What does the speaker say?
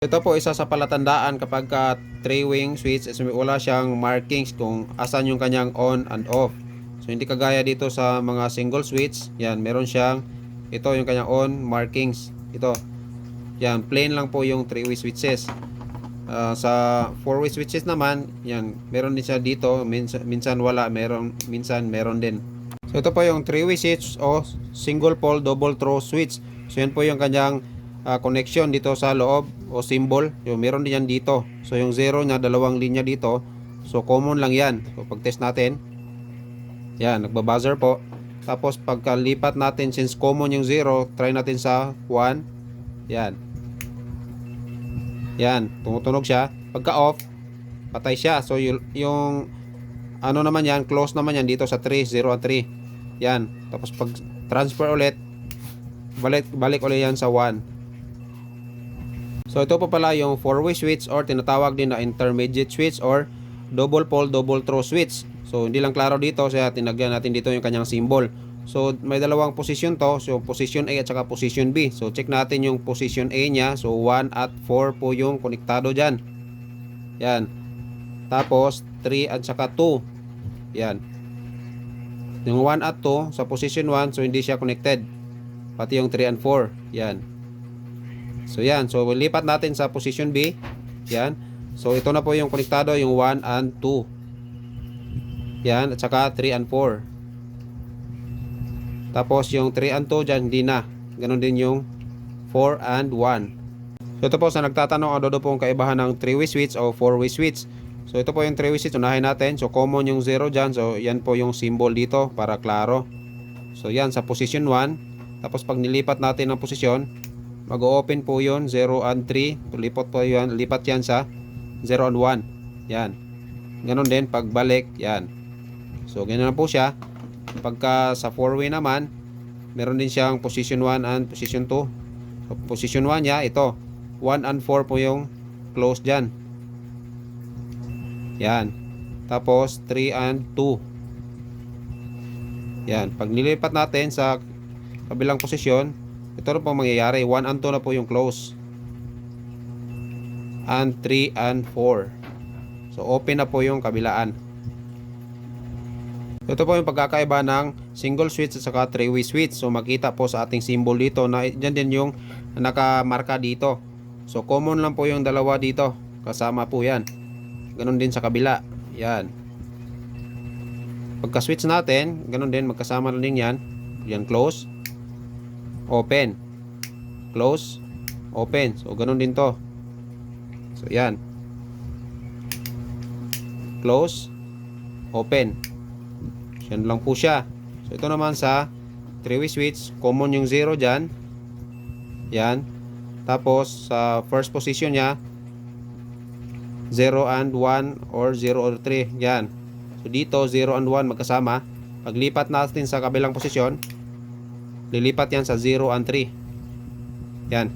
Ito po isa sa palatandaan kapag ka 3-wing switch is wala siyang markings kung asan yung kanyang on and off. So hindi kagaya dito sa mga single switch, yan meron siyang ito yung kanyang on markings. Ito. Yan, plain lang po yung 3-way switches. Sa 4-way switches naman, yan, meron din siya dito, minsan wala, minsan meron din. So ito po yung 3-way switch o single pole double throw switch. So yan po yung kanyang connection dito sa loob o symbol. Yung meron din yan dito. So yung 0 na dalawang linya dito. So common lang yan. So pag test natin, yan, nagbabuzzer po. Tapos pagkalipat natin, since common yung 0, try natin sa 1. Yan. Yan, tumutunog siya. Pagka off, patay siya. So yung ano naman yan, close naman yan dito sa 3, 0 at 3. Yan. Tapos pag transfer ulit, balik ulit yan sa 1. So ito po pala yung 4-way switch or tinatawag din na intermediate switch or double pole double throw switch. So hindi lang klaro dito, kaya tinagyan natin dito yung kanyang symbol. So may dalawang position to, so position A at saka position B. So check natin yung position A nya. So 1 at 4 po yung konektado dyan. Yan. Tapos 3 at saka 2. Yan. Yung 1 at 2 sa position 1, so hindi siya connected. Pati yung 3 and 4. Yan. So yan, so lipat natin sa position B. Yan. So ito na po yung konektado, yung 1 and 2. Yan, at saka 3 and 4. Tapos yung 3 and 2 dyan, hindi na. Ganon din yung 4 and 1. So ito po sa nagtatanong, ano po ang kaibahan ng 3-way switch o 4-way switch. So ito po yung 3-way switch, unahin natin. So common yung 0 dyan, so yan po yung symbol dito para klaro. So yan, sa position 1. Tapos pag nilipat natin ng posisyon, mag-open po yun 0 and 3. Lipat po yan, lipat yan sa 0 and 1. Yan. Ganon din pagbalik, yan. So ganyan na po siya. Pagka sa 4-way naman, meron din siyang position 1 and position 2. So position 1 niya, ito 1 and 4 po yung close dyan. Yan. Tapos 3 and 2. Yan. Pag nilipat natin sa kabilang posisyon, ito rin po mangyayari. 1 and 2 na po yung close. And 3 and 4. So open na po yung kabilaan. Ito po yung pagkakaiba ng single switch at saka 3-way switch. So makita po sa ating symbol dito na dyan din yung nakamarka dito. So common lang po yung dalawa dito. Kasama po yan. Ganon din sa kabila. Yan. Pagka switch natin, ganon din, magkasama na din yan. Yan, close, open, close, open. So ganon din to. So yan. Close, open. Yan lang po siya. So ito naman sa 3-way switch, common yung 0 dyan. Yan. Tapos sa first position nya, 0 and 1 or 0 or 3. Yan. So dito 0 and 1 magkasama. Paglipat natin sa kabilang posisyon, lilipat yan sa 0 and 3. Yan.